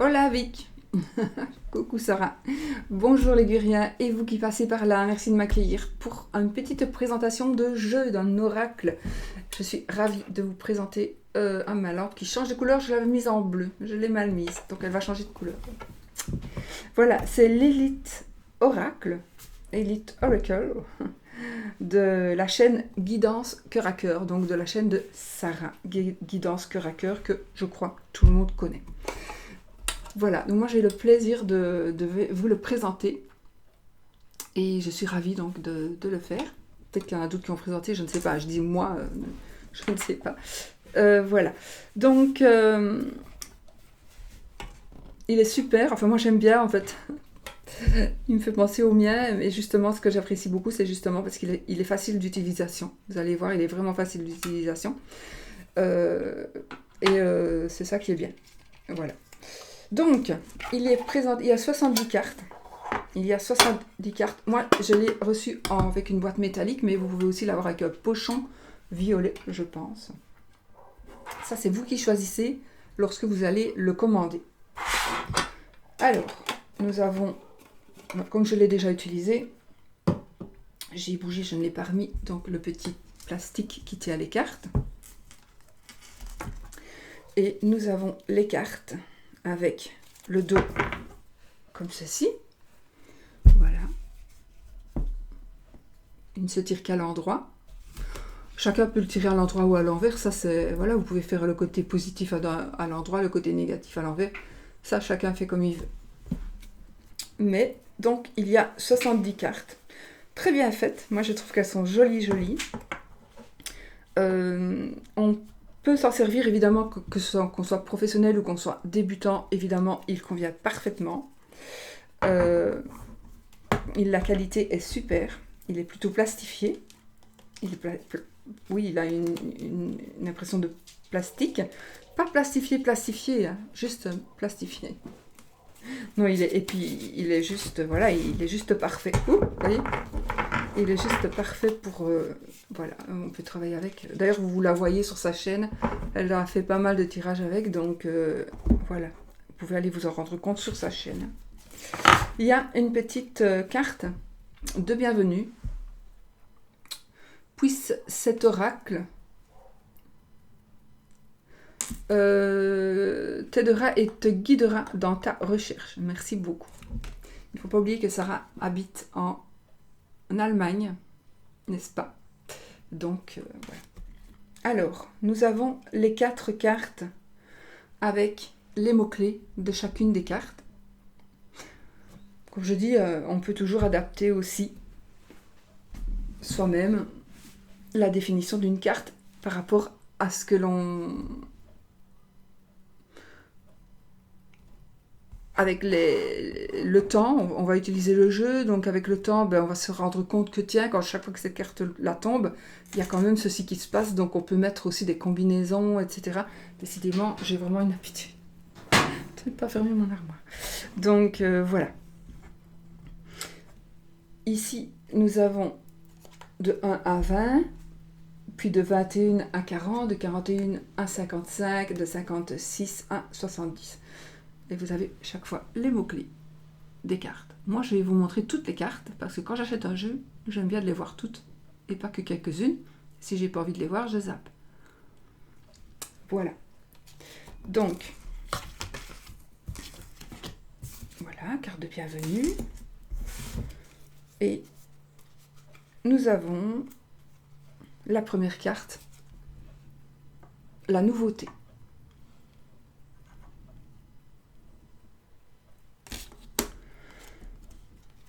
Hola Vic. Coucou Sarah. Bonjour les Guriens et vous qui passez par là, merci de m'accueillir pour une petite présentation de jeu d'un oracle. Je suis ravie de vous présenter ma lampe qui change de couleur. Je l'avais mise en bleu, je l'ai mal mise, donc elle va changer de couleur. Voilà, c'est l'Elite Oracle, Elite Oracle de la chaîne Guidance Cœur à Cœur, donc de la chaîne de Sarah, Guidance Cœur à Cœur, que je crois tout le monde connaît. Voilà, donc moi j'ai le plaisir de vous le présenter et je suis ravie donc de le faire. Peut-être qu'il y en a d'autres qui ont présenté, je ne sais pas, je dis moi, je ne sais pas. Voilà, donc il est super, enfin moi j'aime bien en fait. Il me fait penser au mien, et justement ce que j'apprécie beaucoup c'est justement parce qu'il est facile d'utilisation. Vous allez voir, il est vraiment facile d'utilisation. C'est ça qui est bien. Voilà. Donc, il est présent, il y a 70 cartes. Il y a 70 cartes. Moi, je l'ai reçu avec une boîte métallique, mais vous pouvez aussi l'avoir avec un pochon violet, je pense. Ça, c'est vous qui choisissez lorsque vous allez le commander. Alors, nous avons, comme je l'ai déjà utilisé, j'ai bougé, je ne l'ai pas remis, donc le petit plastique qui tient les cartes. Et nous avons les cartes avec le dos comme ceci. Voilà. Il ne se tire qu'à l'endroit. Chacun peut le tirer à l'endroit ou à l'envers. Ça, c'est voilà, vous pouvez faire le côté positif à l'endroit, le côté négatif à l'envers. Ça, chacun fait comme il veut. Mais, donc, il y a 70 cartes. Très bien faites. Moi, je trouve qu'elles sont jolies, jolies. On peut s'en servir, évidemment, qu'on soit professionnel ou qu'on soit débutant. Évidemment, il convient parfaitement. La qualité est super. Il est plutôt plastifié. Oui, il a une impression de plastique. Pas plastifié, hein, juste plastifié. Non, et puis il est juste, voilà, il est juste parfait. Vous voyez, il est juste parfait pour, voilà, on peut travailler avec. D'ailleurs, vous la voyez sur sa chaîne, elle a fait pas mal de tirages avec, donc voilà, vous pouvez aller vous en rendre compte sur sa chaîne. Il y a une petite carte de bienvenue. Puisse cet oracle t'aidera et te guidera dans ta recherche. Merci beaucoup. Il ne faut pas oublier que Sarah habite en Allemagne, n'est-ce pas? Donc, voilà. Alors, nous avons les 4 cartes avec les mots-clés de chacune des cartes. Comme je dis, on peut toujours adapter aussi soi-même la définition d'une carte par rapport à ce que l'on... Avec le temps, on va utiliser le jeu, donc avec le temps, on va se rendre compte que tiens, quand chaque fois que cette carte la tombe, il y a quand même ceci qui se passe, donc on peut mettre aussi des combinaisons, etc. Décidément, j'ai vraiment une habitude de ne pas fermer mon armoire. Donc voilà. Ici, nous avons de 1 à 20, puis de 21 à 40, de 41 à 55, de 56 à 70. Et vous avez chaque fois les mots-clés des cartes. Moi, je vais vous montrer toutes les cartes, parce que quand j'achète un jeu, j'aime bien de les voir toutes, et pas que quelques-unes. Si j'ai pas envie de les voir, je zappe. Voilà. Donc, voilà, carte de bienvenue. Et nous avons la première carte, la nouveauté.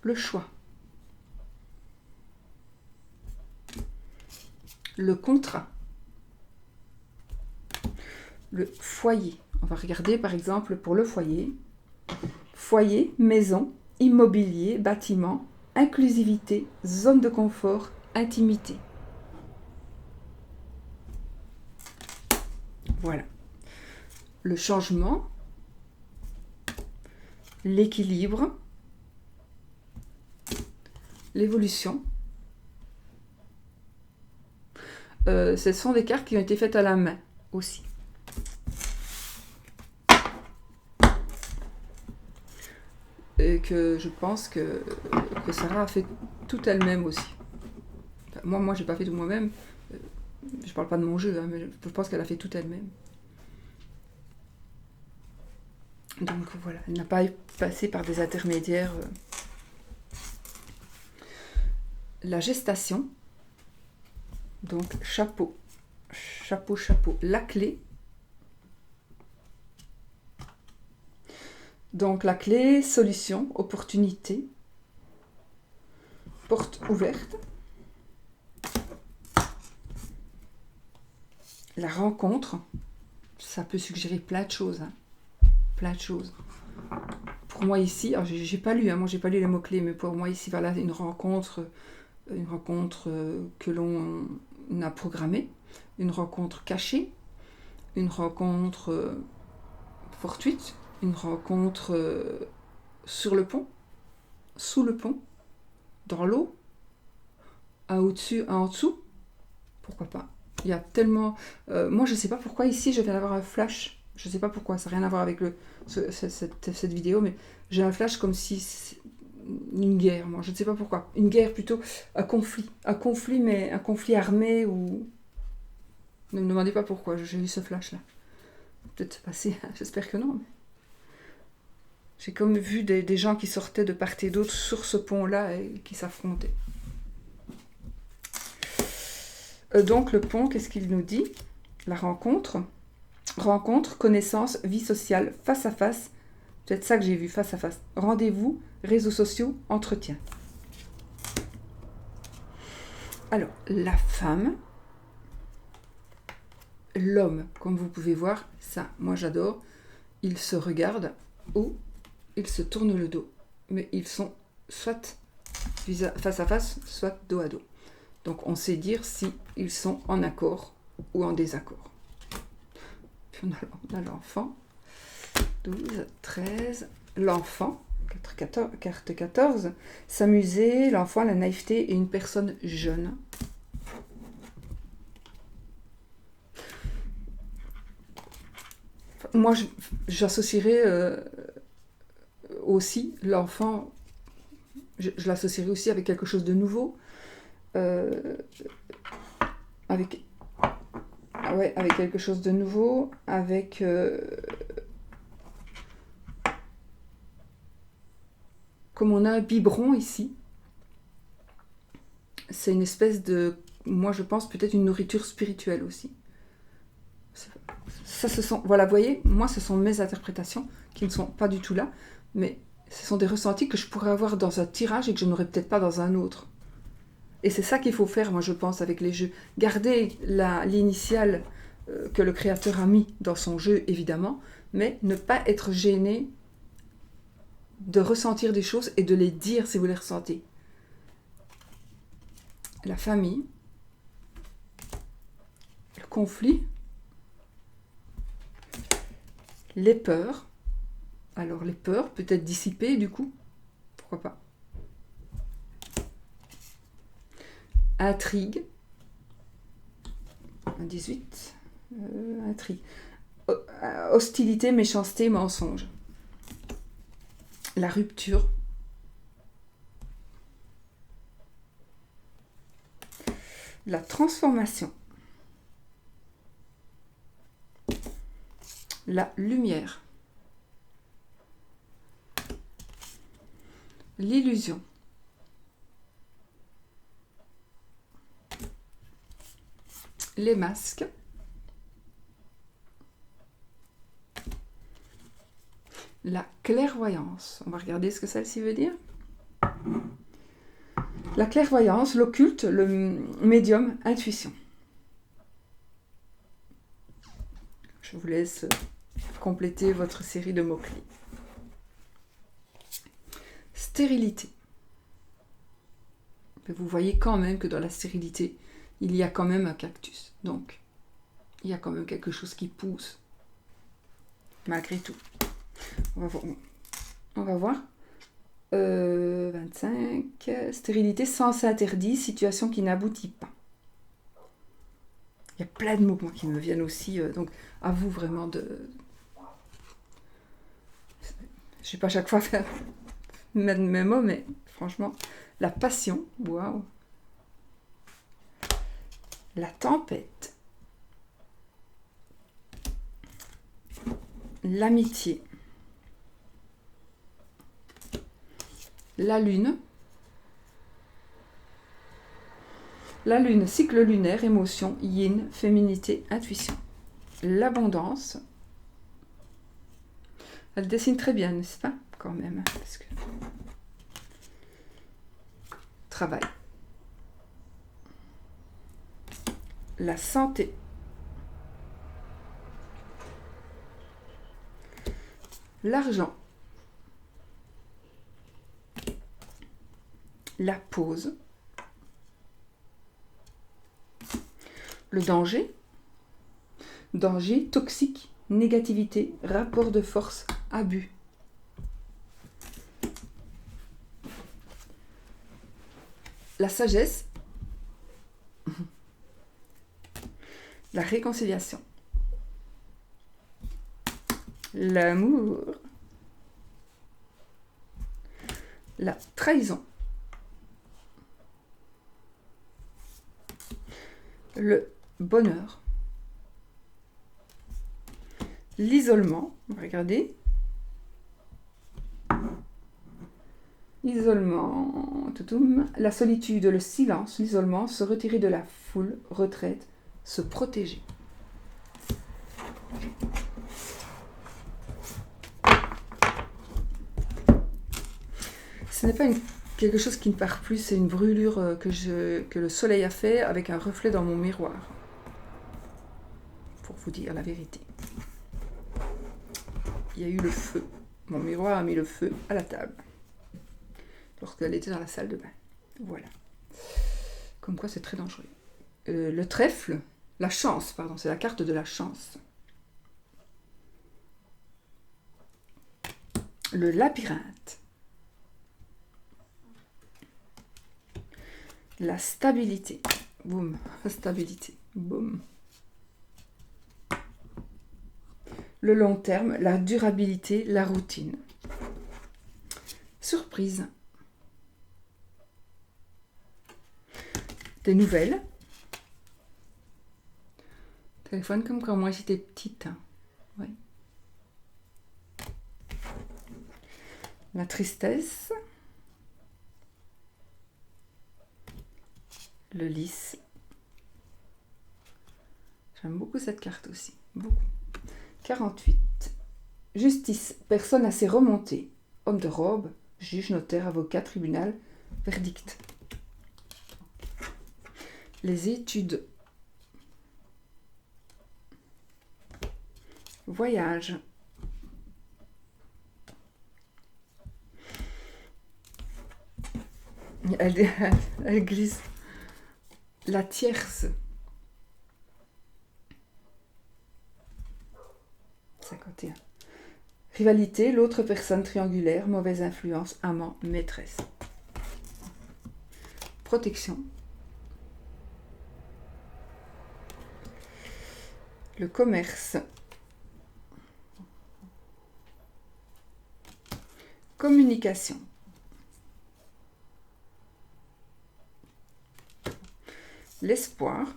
Le choix. Le contrat. Le foyer. On va regarder par exemple pour le foyer. Foyer, maison, immobilier, bâtiment, inclusivité, zone de confort, intimité. Voilà. Le changement, l'équilibre, l'évolution. Ce sont des cartes qui ont été faites à la main aussi. et que je pense que Sarah a fait tout elle-même aussi. Enfin, moi j'ai pas fait tout moi-même. Je parle pas de mon jeu, hein, mais je pense qu'elle a fait tout elle-même. Donc voilà, elle n'a pas passé par des intermédiaires. La gestation, donc chapeau, chapeau, chapeau. La clé, donc la clé, solution, opportunité, porte ouverte. La rencontre, ça peut suggérer plein de choses, hein. Plein de choses. Pour moi ici, alors j'ai pas lu, hein, moi j'ai pas lu les mots-clés, mais pour moi ici, voilà, une rencontre que l'on a programmée, une rencontre cachée, une rencontre fortuite, une rencontre sur le pont, sous le pont, dans l'eau, un au-dessus, un en dessous, pourquoi pas. Il y a tellement... moi je sais pas pourquoi ici je viens d'avoir un flash. Je sais pas pourquoi, ça n'a rien à voir avec cette vidéo, mais j'ai un flash comme si... Une guerre, moi, je ne sais pas pourquoi. Une guerre plutôt, un conflit. Un conflit, mais un conflit armé ou... Ne me demandez pas pourquoi, j'ai eu ce flash-là. Peut-être se passer, j'espère que non. Mais... J'ai comme vu des gens qui sortaient de part et d'autre sur ce pont-là et qui s'affrontaient. Donc le pont, qu'est-ce qu'il nous dit? La rencontre. Rencontre, connaissance, vie sociale, face à face. C'est ça que j'ai vu, face à face. Rendez-vous, réseaux sociaux, entretien. Alors, la femme, l'homme, comme vous pouvez voir, ça, moi j'adore. Ils se regardent ou ils se tournent le dos. Mais ils sont soit face à face, soit dos à dos. Donc on sait dire si ils sont en accord ou en désaccord. Puis on a l'enfant. 12, 13, l'enfant, carte 14, s'amuser, l'enfant, la naïveté et une personne jeune. Moi, j'associerais aussi l'enfant, je l'associerais aussi avec quelque chose de nouveau, avec quelque chose de nouveau, avec... comme on a un biberon ici, c'est une espèce de... Moi, je pense peut-être une nourriture spirituelle aussi. Ça, ce sont... Voilà, vous voyez, moi, ce sont mes interprétations qui ne sont pas du tout là, mais ce sont des ressentis que je pourrais avoir dans un tirage et que je n'aurais peut-être pas dans un autre. Et c'est ça qu'il faut faire, moi, je pense, avec les jeux. Garder l'initiale que le créateur a mis dans son jeu, évidemment, mais ne pas être gêné de ressentir des choses et de les dire si vous les ressentez. La famille, le conflit, les peurs. Alors les peurs, peut-être dissipées du coup, pourquoi pas. Intrigue, 18, intrigue. Hostilité, méchanceté, mensonge. La rupture. La transformation. La lumière. L'illusion. Les masques. La clairvoyance. On va regarder ce que celle-ci veut dire. La clairvoyance, l'occulte, le médium, intuition. Je vous laisse compléter votre série de mots-clés. Stérilité. Vous voyez quand même que dans la stérilité, il y a quand même un cactus. Donc, il y a quand même quelque chose qui pousse. Malgré tout. On va voir. 25. Stérilité, sens interdit, situation qui n'aboutit pas. Il y a plein de mots moi, qui me viennent aussi. Donc, à vous vraiment de... Je ne vais pas chaque fois faire mes mots, mais franchement, la passion, waouh. La tempête. L'amitié. La lune. La lune, cycle lunaire, émotion, yin, féminité, intuition. L'abondance. Elle dessine très bien, n'est-ce pas? Quand même, parce que... Travail. La santé. L'argent. La pause. Le danger. Danger, toxique, négativité, rapport de force, abus. La sagesse. La réconciliation. L'amour. La trahison. Le bonheur. L'isolement. Regardez. Isolement. Toutoum. La solitude, le silence, l'isolement, se retirer de la foule, retraite, se protéger. Ce n'est pas quelque chose qui ne part plus, c'est une brûlure que le soleil a fait avec un reflet dans mon miroir. Pour vous dire la vérité. Il y a eu le feu. Mon miroir a mis le feu à la table. Lorsqu'elle était dans la salle de bain. Voilà. Comme quoi c'est très dangereux. Le trèfle, la chance, pardon, c'est la carte de la chance. Le labyrinthe. La stabilité. Boum. La stabilité. Boum. Le long terme, la durabilité, la routine. Surprise. Des nouvelles. Téléphone comme quand moi j'étais petite. Oui. La tristesse. Le lys. J'aime beaucoup cette carte aussi. Beaucoup. 48. Justice. Personne assez remontée. Homme de robe. Juge, notaire, avocat, tribunal. Verdict. Les études. Voyage. Elle glisse. La tierce. 51. Rivalité, l'autre personne triangulaire, mauvaise influence, amant, maîtresse. Protection. Le commerce. Communication. L'espoir.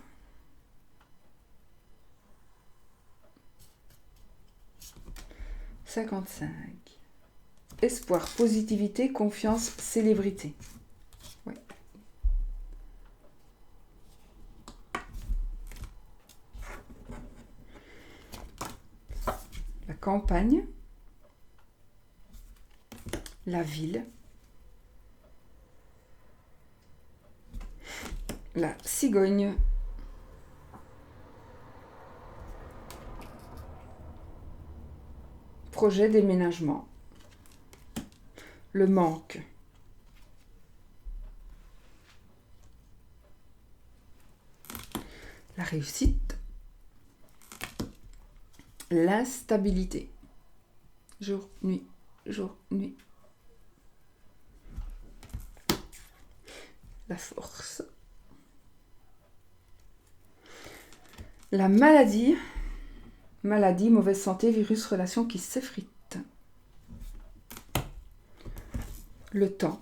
« 55. Espoir, positivité, confiance, célébrité. Ouais. La campagne. La ville. La cigogne. Projet déménagement. Le manque. La réussite. L'instabilité. Jour, nuit, jour, nuit. La force. La maladie. Maladie, mauvaise santé, virus, relation qui s'effrite. le temps.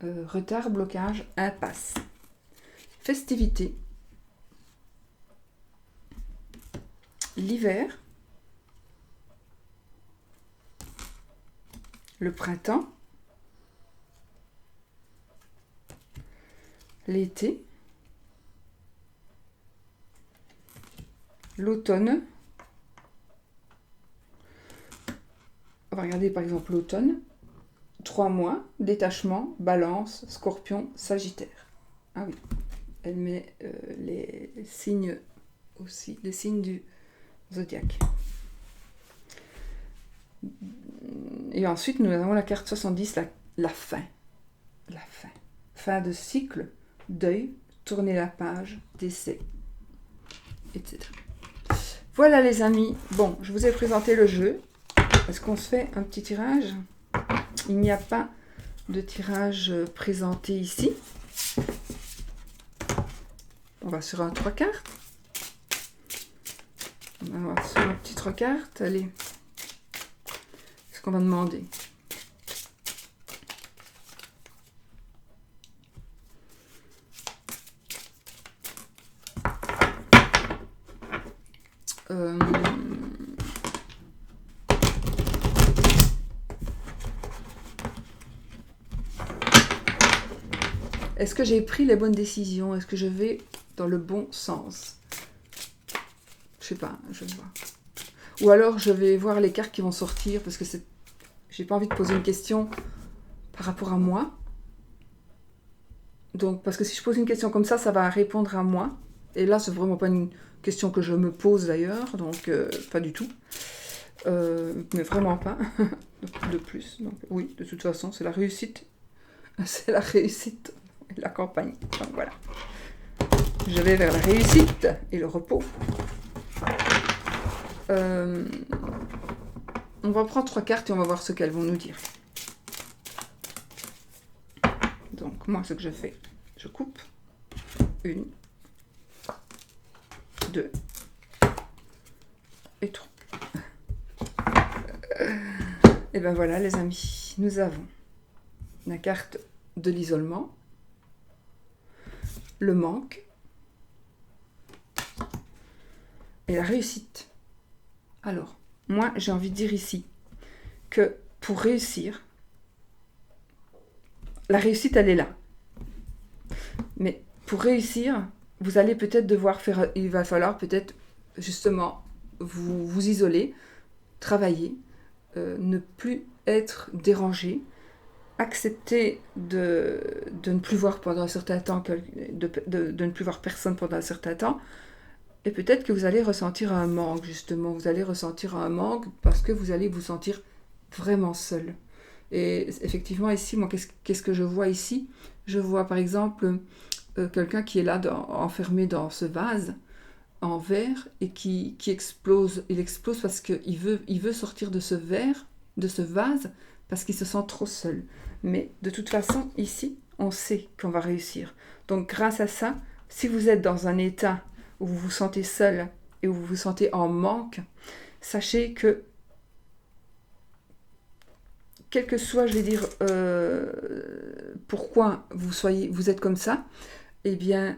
Retard, blocage, impasse. Festivité. L'hiver. Le printemps. L'été. L'automne. On va regarder par exemple l'automne. 3 mois, détachement, balance, scorpion, sagittaire. Ah oui, elle met les signes aussi, les signes du zodiaque. Et ensuite, nous avons la carte 70, la fin. La fin. Fin de cycle, deuil, tourner la page, décès, etc. Voilà les amis. Bon, je vous ai présenté le jeu. Est-ce qu'on se fait un petit tirage ? Il n'y a pas de tirage présenté ici. On va sur un 3 cartes. On va sur un petit 3 cartes. Allez. Qu'est-ce qu'on va demander ? Est-ce que j'ai pris les bonnes décisions? Est-ce que je vais dans le bon sens? Je sais pas, je vais voir. Ou alors je vais voir les cartes qui vont sortir parce que j'ai pas envie de poser une question par rapport à moi. Donc, parce que si je pose une question comme ça va répondre à moi. Et là, c'est vraiment pas une question que je me pose d'ailleurs, donc pas du tout. Mais vraiment pas. De plus. Donc, oui, de toute façon, c'est la réussite. C'est la réussite et la campagne. Donc voilà. Je vais vers la réussite et le repos. On va prendre 3 cartes et on va voir ce qu'elles vont nous dire. Donc moi, ce que je fais, je coupe. 1, 2 et 3. Et ben voilà les amis, nous avons la carte de l'isolement, le manque et la réussite. Alors, moi j'ai envie de dire ici que pour réussir, la réussite elle est là. Mais pour réussir, vous allez peut-être devoir faire, il va falloir peut-être justement vous isoler, travailler, ne plus être dérangé, accepter de ne plus voir pendant un certain temps, de ne plus voir personne pendant un certain temps, et peut-être que vous allez ressentir un manque, justement, vous allez ressentir un manque parce que vous allez vous sentir vraiment seul. Et effectivement, ici, moi, qu'est-ce que je vois ici? Je vois par exemple quelqu'un qui est là enfermé dans ce vase en verre et qui explose. Il explose parce qu'il veut sortir de ce verre, de ce vase, parce qu'il se sent trop seul. Mais de toute façon, ici, on sait qu'on va réussir. Donc grâce à ça, si vous êtes dans un état où vous vous sentez seul et où vous vous sentez en manque, sachez que quel que soit, je vais dire, pourquoi vous êtes comme ça, eh bien,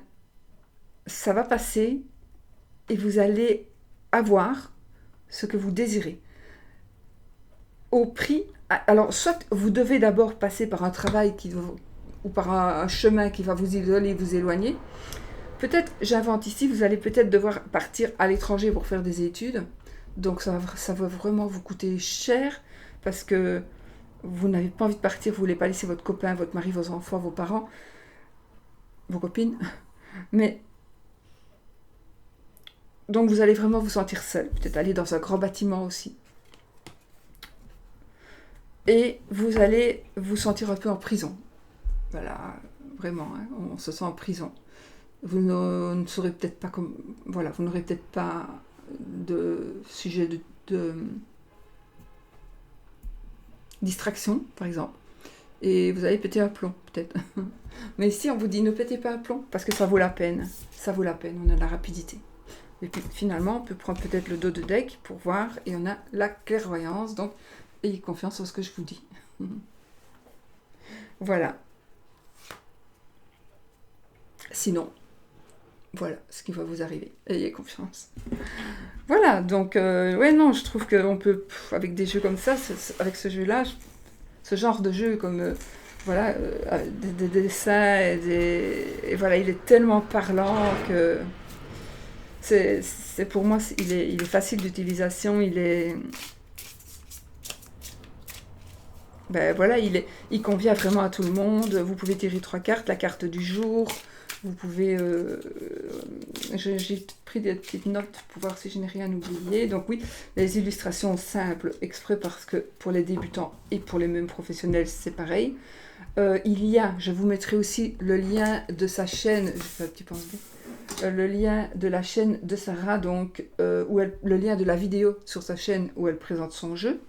ça va passer et vous allez avoir ce que vous désirez. Au prix, alors soit vous devez d'abord passer par un travail ou par un chemin qui va vous isoler, vous éloigner. Peut-être, j'invente ici, vous allez peut-être devoir partir à l'étranger pour faire des études. Donc ça va vraiment vous coûter cher parce que vous n'avez pas envie de partir, vous ne voulez pas laisser votre copain, votre mari, vos enfants, vos parents, vos copines. Mais donc vous allez vraiment vous sentir seul, peut-être aller dans un grand bâtiment aussi. Et vous allez vous sentir un peu en prison. Voilà, vraiment, hein, on se sent en prison. Vous ne saurez peut-être pas comme... Voilà, vous n'aurez peut-être pas de sujet de distraction, par exemple. Et vous allez péter un plomb, peut-être. Mais ici, on vous dit ne pétez pas un plomb, parce que ça vaut la peine. Ça vaut la peine, on a de la rapidité. Et puis finalement, on peut prendre peut-être le dos de deck pour voir, et on a la clairvoyance, donc ayez confiance en ce que je vous dis. Voilà. Sinon, voilà ce qui va vous arriver. Ayez confiance. Voilà, donc, ouais, non, je trouve qu'on peut, avec des jeux comme ça, avec ce jeu-là, ce genre de jeu comme, voilà, des dessins, et voilà, il est tellement parlant que c'est pour moi, il est facile d'utilisation, ben voilà, il convient vraiment à tout le monde. Vous pouvez tirer 3 cartes, la carte du jour. Vous pouvez... j'ai pris des petites notes pour voir si je n'ai rien oublié. Donc oui, les illustrations simples, exprès parce que pour les débutants et pour les mêmes professionnels, c'est pareil. Je vous mettrai aussi le lien de sa chaîne, je fais un petit pense-bête, le lien de la chaîne de Sarah, donc, le lien de la vidéo sur sa chaîne où elle présente son jeu.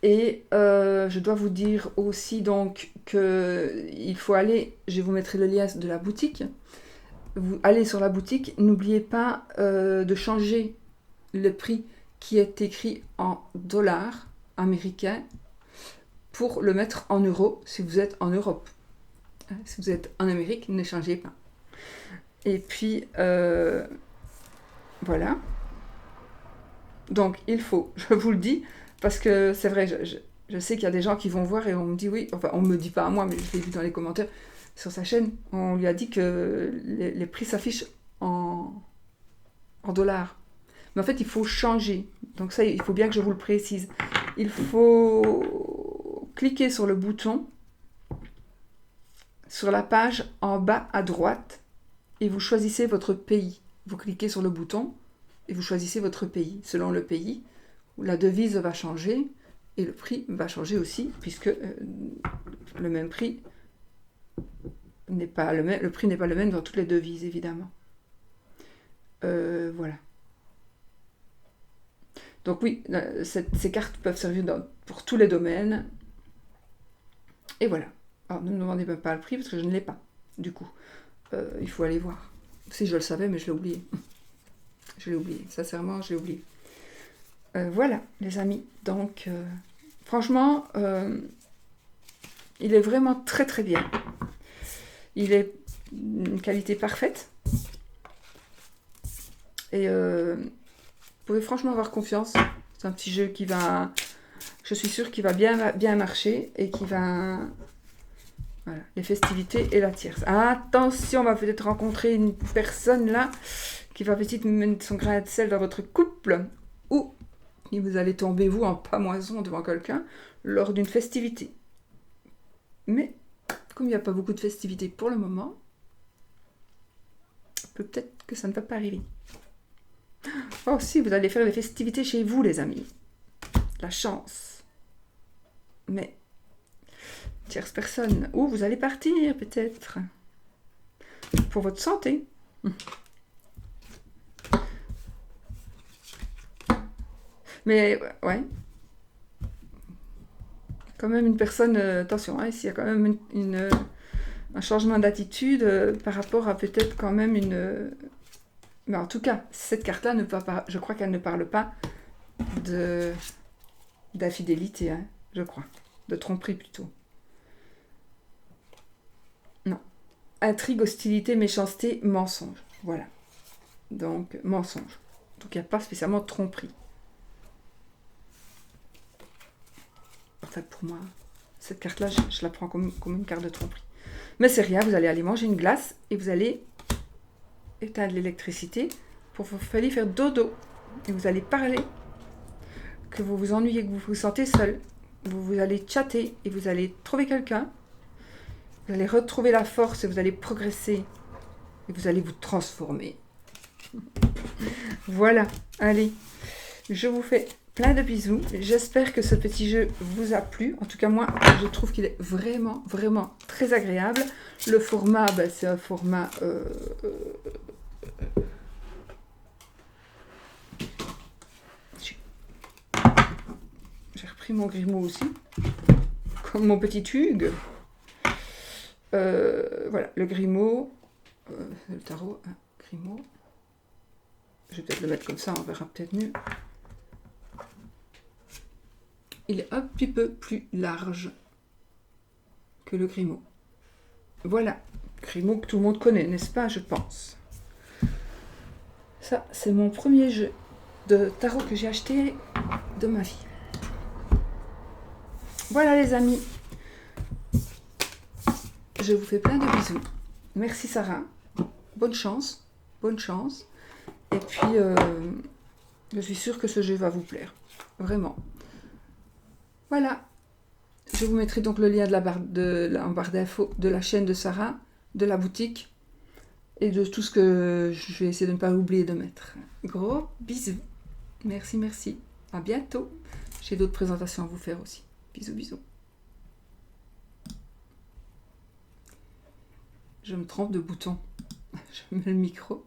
Et je dois vous dire aussi donc qu'il faut aller, je vous mettrai le lien de la boutique, vous allez sur la boutique, n'oubliez pas de changer le prix qui est écrit en dollars américains pour le mettre en euros si vous êtes en Europe. Si vous êtes en Amérique, ne changez pas. Et puis, voilà. Donc, il faut, je vous le dis, parce que c'est vrai, je sais qu'il y a des gens qui vont voir et on me dit oui, enfin on me dit pas à moi, mais je l'ai vu dans les commentaires sur sa chaîne, on lui a dit que les prix s'affichent en dollars. Mais en fait, il faut changer. Donc ça, il faut bien que je vous le précise. Il faut cliquer sur le bouton, sur la page en bas à droite, et vous choisissez votre pays. Vous cliquez sur le bouton et vous choisissez votre pays. Selon le pays, la devise va changer et le prix va changer aussi, puisque le même prix n'est pas le même, le prix n'est pas le même dans toutes les devises, évidemment. Voilà. Donc oui, ces cartes peuvent servir pour tous les domaines. Et voilà. Alors ne me demandez même pas le prix, parce que je ne l'ai pas, du coup. Il faut aller voir. Si je le savais, mais je l'ai oublié. Je l'ai oublié, sincèrement, je l'ai oublié. Voilà, les amis. Donc, franchement, il est vraiment très très bien. Il est une qualité parfaite. Et vous pouvez franchement avoir confiance. C'est un petit jeu qui va... Je suis sûre qu'il va bien marcher et qui va... Voilà, les festivités et la tierce. Attention, on va peut-être rencontrer une personne là qui va peut-être mettre son grain de sel dans votre couple, ou vous allez tomber, vous, en pamoison devant quelqu'un lors d'une festivité. Mais, comme il n'y a pas beaucoup de festivités pour le moment, peut-être que ça ne va pas arriver. Oh si, vous allez faire les festivités chez vous, les amis. La chance. Mais, tierce personne, où vous allez partir, peut-être. Pour votre santé. Mais, ouais. Quand même une personne, attention, hein, ici il y a quand même un changement d'attitude par rapport à peut-être quand même une... Mais en tout cas, cette carte-là, je crois qu'elle ne parle pas d'infidélité, hein, je crois. De tromperie plutôt. Non. Intrigue, hostilité, méchanceté, mensonge. Voilà. Donc, mensonge. Donc il n'y a pas spécialement de tromperie. Enfin, pour moi, cette carte-là, je la prends comme une carte de tromperie. Mais c'est rien, vous allez aller manger une glace et vous allez éteindre l'électricité pour vous faire dodo. Et vous allez parler, que vous vous ennuyez, que vous vous sentez seul. Vous allez chatter et vous allez trouver quelqu'un. Vous allez retrouver la force et vous allez progresser. Et vous allez vous transformer. Voilà, allez, je vous fais plein de bisous. J'espère que ce petit jeu vous a plu. En tout cas, moi, je trouve qu'il est vraiment, vraiment très agréable. Le format, ben, c'est un format... J'ai repris mon Grimaud aussi. Comme mon petit Hugues. Voilà, le Grimaud. Le tarot, Grimaud. Je vais peut-être le mettre comme ça, on verra peut-être mieux. Il est un petit peu plus large que le Grimaud. Voilà, Grimaud que tout le monde connaît, n'est-ce pas, je pense. Ça, c'est mon premier jeu de tarot que j'ai acheté de ma vie. Voilà les amis. Je vous fais plein de bisous. Merci Sarah. Bonne chance. Bonne chance. Et puis, je suis sûre que ce jeu va vous plaire. Vraiment. Voilà. Je vous mettrai donc le lien en barre d'infos de la chaîne de Sarah, de la boutique et de tout ce que je vais essayer de ne pas oublier de mettre. Gros bisous. Merci, merci. À bientôt. J'ai d'autres présentations à vous faire aussi. Bisous, bisous. Je me trompe de bouton. Je mets le micro.